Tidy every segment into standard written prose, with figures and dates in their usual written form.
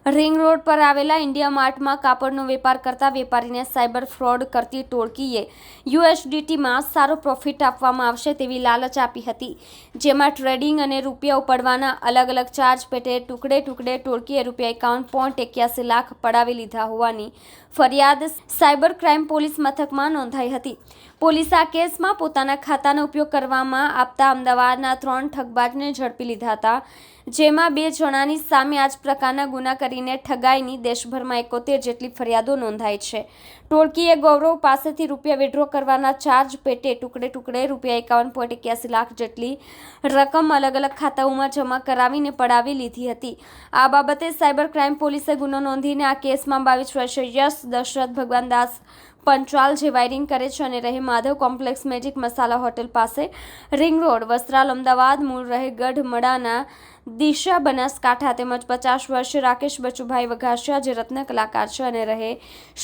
Ring road પર આવેલા India માર્ટમાં કાપડનો વેપાર કરતા વેપારીને સાયબર ફ્રોડ કરતી ટોળકીએ યુએસડીટીમાં સારો પ્રોફિટ આપવામાં આવશે તેવી લાલચ આપી હતી, જેમાં ટ્રેડિંગ અને રૂપિયા ઉપાડવાના અલગ અલગ ચાર્જ પેટે ટુકડે ટોળકીએ ₹51.81 લાખ પડાવી લીધા હોવાની ફરિયાદ સાયબર ક્રાઇમ પોલીસ મથકમાં નોંધાઈ હતી. પોલીસે આ કેસમાં પોતાના ખાતાનો ઉપયોગ કરવામાં આપતા અમદાવાદના 3 ઠગબાજને ઝડપી લીધા હતા, જેમાં 2 જણાની સામે આ જ પ્રકારના ગુના કરીને ઠગાઈની દેશભરમાં 71 જેટલી ફરિયાદો નોંધાઈ છે. ટોળકીએ ગૌરવ પાસેથી રૂપિયા વિડ્રો કરવાના ચાર્જ પેટે ટુકડે ₹51.81 લાખ જેટલી રકમ અલગ અલગ ખાતાઓમાં જમા કરાવીને પડાવી લીધી હતી. આ બાબતે સાયબર ક્રાઇમ પોલીસે ગુનો નોંધીને આ કેસમાં 22 વર્ષીય યશ દશરથ ભગવાનદાસ પંચાલ જે વાયરિંગ કરે છે અને રહે માધવ કોમ્પ્લેક્સ મેજિક મસાલા હોટેલ પાસે, રિંગ રોડ, વસ્ત્રાલ, અમદાવાદ, મૂળ રહે ગઢમડાના દિશા બનાસકાંઠા, તેમજ 50 વર્ષીય રાકેશ બચુભાઈ વઘાસિયા જે રત્ન કલાકાર છે અને રહે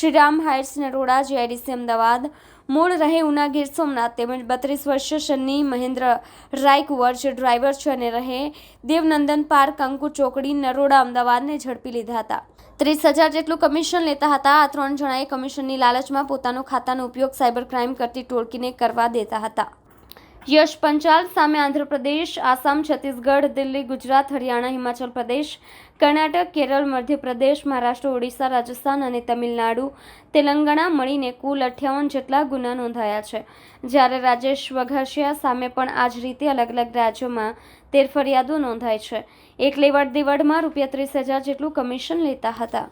શ્રીરામ હાઇટ્સ નરોડા જીઆઈડીસી અમદાવાદ, મૂળ રહે ઉના ગીર સોમનાથ, તેમજ 32 વર્ષીય શન્ની મહેન્દ્ર રાયકુંવર જે ડ્રાઈવર છે અને રહે દેવનંદન પાર્ક, અંકુ ચોકડી, નરોડા, અમદાવાદને ઝડપી લીધા હતા. 30,000 જેટલું કમિશન લેતા હતા. આ 3 જણાએ કમિશનની લાલચમાં પોતાનો ખાતાનો ઉપયોગ સાયબર ક્રાઇમ કરતી ટોળકીને કરવા દેતા હતા. યશ પંચાલ સામે આંધ્રપ્રદેશ, આસામ, છત્તીસગઢ, દિલ્હી, ગુજરાત, હરિયાણા, હિમાચલ પ્રદેશ, કર્ણાટક, કેરળ, મધ્યપ્રદેશ, મહારાષ્ટ્ર, ઓડિશા, રાજસ્થાન અને તમિલનાડુ, તેલંગાણા મળીને કુલ 58 જેટલા ગુના નોંધાયા છે. જ્યારે રાજેશ વઘાસિયા સામે પણ આ જ રીતે અલગ અલગ રાજ્યોમાં 13 ફરિયાદો નોંધાઈ છે. એક લેવડ દેવડમાં ₹30,000 જેટલું કમિશન લેતા હતા.